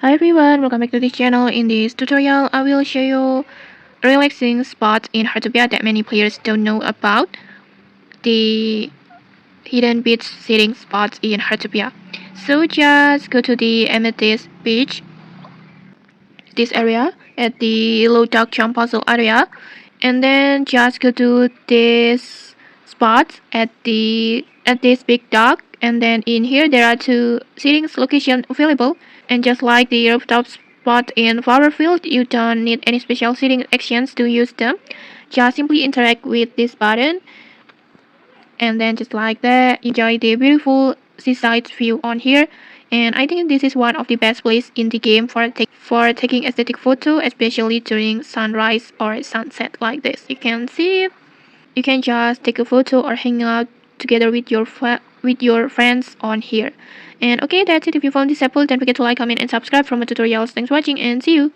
Hi everyone, welcome back to this channel. In this tutorial, I will show you relaxing spots in Heartopia that many players don't know about. The hidden beach sitting spots in Heartopia. So just go to the Amethyst Beach, this area, at the low dark jump puzzle area. And then just go to this spot at this big dock, and then in here there are two sitting locations available. And just like the rooftop spot in Flowerfield, you don't need any special seating actions to use them. Just simply interact with this button, and then just like that, enjoy the beautiful seaside view on here. And I think this is one of the best places in the game for taking aesthetic photo, especially during sunrise or sunset like this. You can see it. You can just take a photo or hang out together with your friends on here. And okay, that's it. If you found this helpful, don't forget to like, comment, and subscribe for more tutorials. Thanks for watching, and see you.